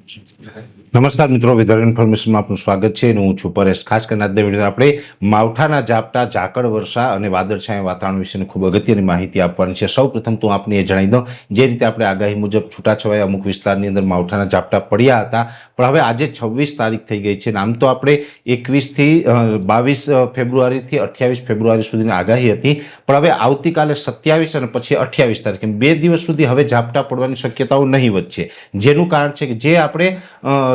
નમસ્કાર મિત્રો, વેધર ઇન્ફોર્મેશનમાં આપનું સ્વાગત છે. હું છું પરેશ. ખાસ કરીને આજના વિડીયોમાં આપણે માવઠાના ઝાપટા, ઝાકળ વર્ષા અને વાદળછાયા વાતાવરણ વિશેની ખૂબ અગત્યની માહિતી આપવાની છે. સૌપ્રથમ તો આપને એ જણાવી દઉં, જે રીતે આપણે આગાહી મુજબ છૂટાછવાયા અમુક વિસ્તારની અંદર માવઠાના ઝાપટા પડ્યા હતા, પણ હવે આજે 26 તારીખ થઈ ગઈ છે. આમ તો આપણે 21 થી 22 ફેબ્રુઆરીથી 28 ફેબ્રુઆરી સુધીની આગાહી હતી, પણ હવે આવતીકાલે 27 અને પછી 28 તારીખ 2 દિવસ સુધી હવે ઝાપટા પડવાની શક્યતાઓ નહીવત છે. જેનું કારણ છે કે જે આપણે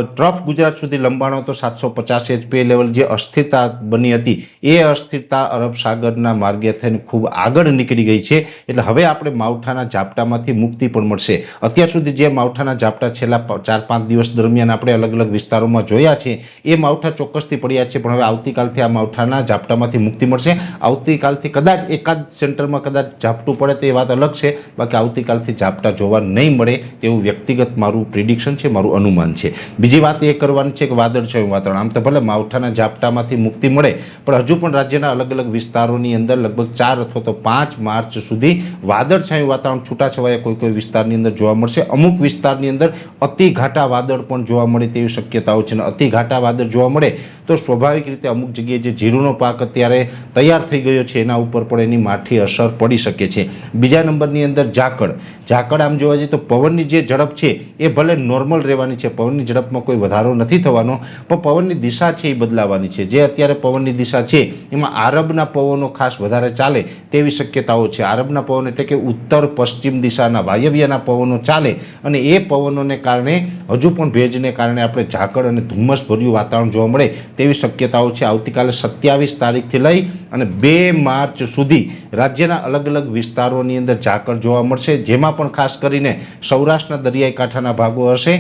ટ્રફ ગુજરાત સુધી લંબાણો હતો 750 HP લેવલ, જે અસ્થિરતા બની હતી એ અસ્થિરતા અરબ સાગરના માર્ગે થઈને ખૂબ આગળ નીકળી ગઈ છે. એટલે હવે આપણે માવઠાના ઝાપટામાંથી મુક્તિ પણ મળશે. અત્યાર સુધી જે માવઠાના ઝાપટા છેલ્લા 4-5 દિવસ દરમિયાન આપણે અલગ અલગ વિસ્તારોમાં જોયા છે, એ માવઠા ચોક્કસથી પડ્યા છે, પણ હવે આવતીકાલથી આ માવઠાના ઝાપટામાંથી મુક્તિ મળશે. આવતીકાલથી કદાચ એકાદ સેન્ટરમાં કદાચ ઝાપટું પડે તો એ વાત અલગ છે, બાકી આવતીકાલથી ઝાપટા જોવા નહીં મળે તેવું વ્યક્તિગત મારું પ્રિડિક્શન છે, મારું અનુમાન છે. બીજી વાત એ કરવાની છે કે વાદળછાયું વાતાવરણ, આમ તો ભલે માવઠાના ઝાપટામાંથી મુક્તિ મળે, પણ હજુ પણ રાજ્યના અલગ અલગ વિસ્તારોની અંદર લગભગ 4 અથવા તો 5 માર્ચ સુધી વાદળછાયું વાતાવરણ છૂટાછવાયા કોઈ વિસ્તારની અંદર જોવા મળશે. અમુક વિસ્તારની અંદર અતિ ઘાટા વાદળ પણ જોવા મળે તેવી શક્યતાઓ છે. અને અતિ ઘાટા વાદળ જોવા મળે તો સ્વાભાવિક રીતે અમુક જગ્યાએ જે જીરુનો પાક અત્યારે તૈયાર થઈ ગયો છે એના ઉપર પણ એની માઠી અસર પડી શકે છે. બીજા નંબરની અંદર ઝાકળ આમ જોવા જઈએ તો પવનની જે ઝડપ છે એ ભલે નોર્મલ રહેવાની છે, પવનની ઝડપમાં કોઈ વધારો નથી થવાનો, પણ પવનની દિશા છે એ બદલાવાની છે. જે અત્યારે પવનની દિશા છે એમાં આરબના પવનો ખાસ વધારે ચાલે તેવી શક્યતાઓ છે. આરબના પવન એટલે કે ઉત્તર પશ્ચિમ દિશાના વાયવ્યના પવનો ચાલે, અને એ પવનોને કારણે હજુ પણ ભેજને કારણે આપણે ઝાકળ અને ધુમ્મસભર્યું વાતાવરણ જોવા મળે તેવી શક્યતાઓ છે. આવતીકાલે 27 તારીખથી લઈ અને 2 માર્ચ સુધી રાજ્યના અલગ અલગ વિસ્તારોની અંદર ઝાકળ જોવા મળશે, જેમાં પણ ખાસ કરીને સૌરાષ્ટ્રના દરિયાઈ કાંઠાના ભાગો હશે,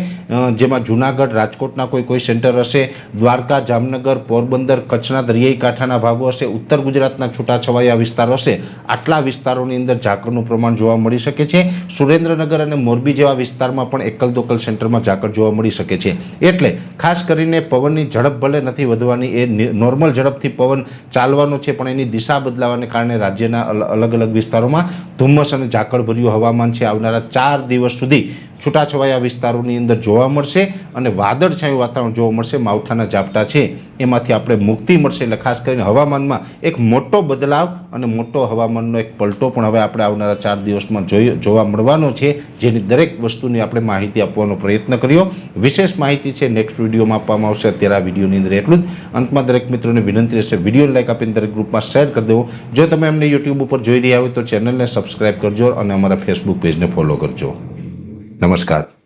જેમાં જૂનાગઢ, રાજકોટના કોઈ સેન્ટર હશે, દ્વારકા, જામનગર, પોરબંદર, કચ્છના દરિયાઈ કાંઠાના ભાગો હશે, ઉત્તર ગુજરાતના છૂટાછવાયા વિસ્તારો હશે. આટલા વિસ્તારોની અંદર ઝાકળનું પ્રમાણ જોવા મળી શકે છે. સુરેન્દ્રનગર અને મોરબી જેવા વિસ્તારમાં પણ એકલ દોકલ સેન્ટરમાં ઝાકળ જોવા મળી શકે છે. એટલે ખાસ કરીને પવનની ઝડપ ભલે નથી વધવાની, એ નોર્મલ ઝડપથી પવન ચાલવાનો છે, પણ એની દિશા બદલાવાને કારણે રાજ્યના અલગ અલગ વિસ્તારોમાં ધુમ્મસ અને ઝાકળભર્યું હવામાન છે આવનારા 4 દિવસ સુધી છૂટાછવાયા વિસ્તારોની અંદર જોવા મળશે અને વાદળછાયું વાતાવરણ જોવા મળશે. માવઠાના ઝાપટા છે એમાંથી આપણે મુક્તિ મળશે. એટલે ખાસ કરીને હવામાનમાં એક મોટો બદલાવ અને મોટો હવામાનનો એક પલટો પણ હવે આપણે આવનારા 4 દિવસમાં જોવા મળવાનો છે, જેની દરેક વસ્તુની આપણે માહિતી આપવાનો પ્રયત્ન કર્યો. વિશેષ માહિતી છે નેક્સ્ટ વિડીયોમાં આપવામાં આવશે. અત્યારે આ વિડીયોની અંદર એટલું જ. અંતમાં દરેક મિત્રોને વિનંતી રહેશે, વિડીયોને લાઈક આપીને દરેક ગ્રુપમાં શેર કરી દેવો. જો તમે અમને યુટ્યુબ ઉપર જોઈ રહ્યા હોય તો ચેનલને સબસ્ક્રાઈબ કરજો અને અમારા ફેસબુક પેજને ફોલો કરજો. નમસ્કાર.